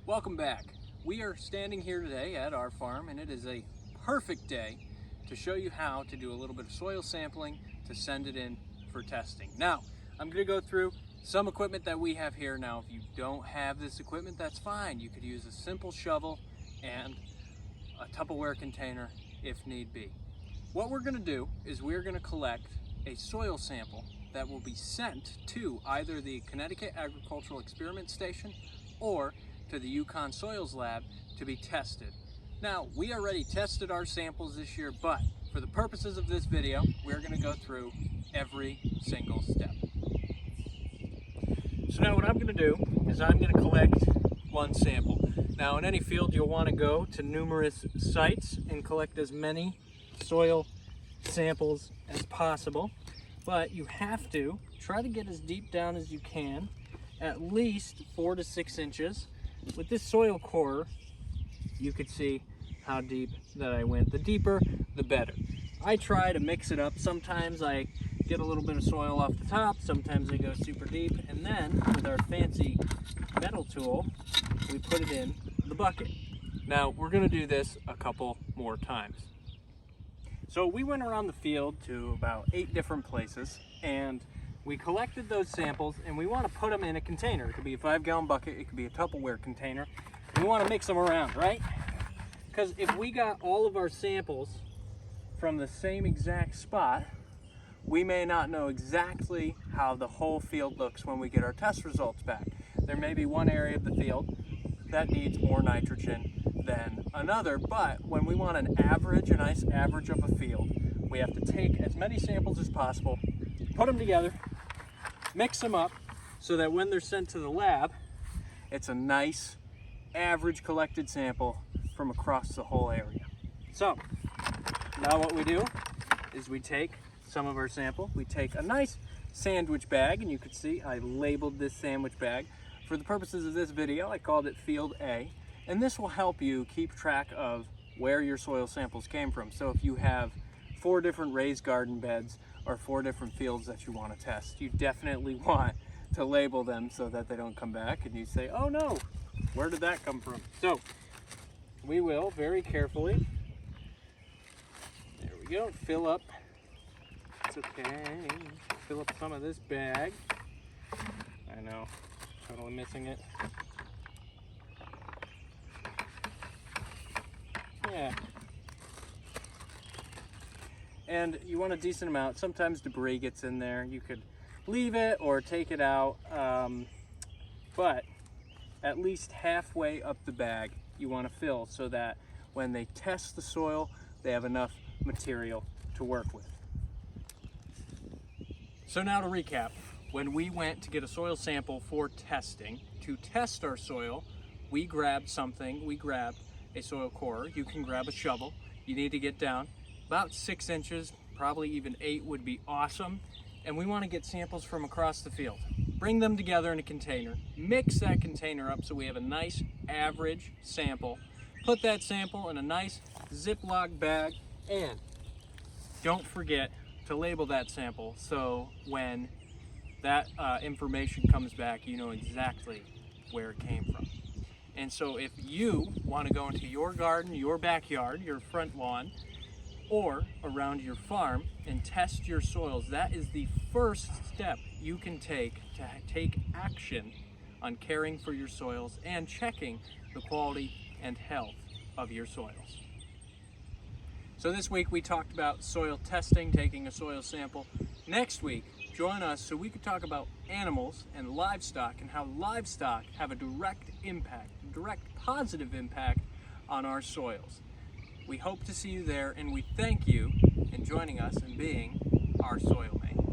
Welcome back. We are standing here today at our farm, and it is a perfect day to show you how to do a little bit of soil sampling to send it in for testing. Now, I'm going to go through some equipment that we have here. Now, if you don't have this equipment, that's fine. You could use a simple shovel and a Tupperware container if need be. What we're going to do is we're going to collect a soil sample that will be sent to either the Connecticut Agricultural Experiment Station or to the Yukon Soils Lab to be tested. Now, we already tested our samples this year, but for the purposes of this video, we're going to go through every single step. So now what I'm going to do is I'm going to collect one sample. Now, in any field, you'll want to go to numerous sites and collect as many soil samples as possible, but you have to try to get as deep down as you can, at least 4 to 6 inches. With this soil core, you could see how deep that I went. The deeper, the better. I try to mix it up. Sometimes I get a little bit of soil off the top, sometimes I go super deep, and then with our fancy metal tool, we put it in the bucket. Now, we're gonna do this a couple more times. So we went around the field to about 8 different places, and we collected those samples, and we want to put them in a container. It could be a 5-gallon bucket, it could be a Tupperware container. We want to mix them around, right? Because if we got all of our samples from the same exact spot, we may not know exactly how the whole field looks when we get our test results back. There may be one area of the field that needs more nitrogen than another, but when we want an average, a nice average of a field, we have to take as many samples as possible, put them together, mix them up so that when they're sent to the lab, it's a nice average collected sample from across the whole area. So now what we do is we take some of our sample, we take a nice sandwich bag, and you can see I labeled this sandwich bag. For the purposes of this video, I called it Field A, and this will help you keep track of where your soil samples came from. So if you have 4 different raised garden beds or 4 different fields that you want to test, you definitely want to label them so that they don't come back and you say, oh no, where did that come from? So we will very carefully, there we go, fill up, it's okay, fill up some of this bag. I know, totally missing it. Yeah. And you want a decent amount. Sometimes debris gets in there. You could leave it or take it out, but at least halfway up the bag you want to fill so that when they test the soil, they have enough material to work with. So now to recap, when we went to get a soil sample for testing, to test our soil, we grabbed something. We grabbed a soil core. You can grab a shovel. You need to get down about 6 inches, probably even 8 would be awesome. And we want to get samples from across the field. Bring them together in a container, mix that container up so we have a nice average sample. Put that sample in a nice Ziploc bag, and don't forget to label that sample so when that information comes back, you know exactly where it came from. And so if you want to go into your garden, your backyard, your front lawn, or around your farm and test your soils, that is the first step you can take to take action on caring for your soils and checking the quality and health of your soils. So this week we talked about soil testing, taking a soil sample. Next week, join us so we could talk about animals and livestock and how livestock have a direct impact, direct positive impact on our soils. We hope to see you there, and we thank you in joining us and being our soil mate.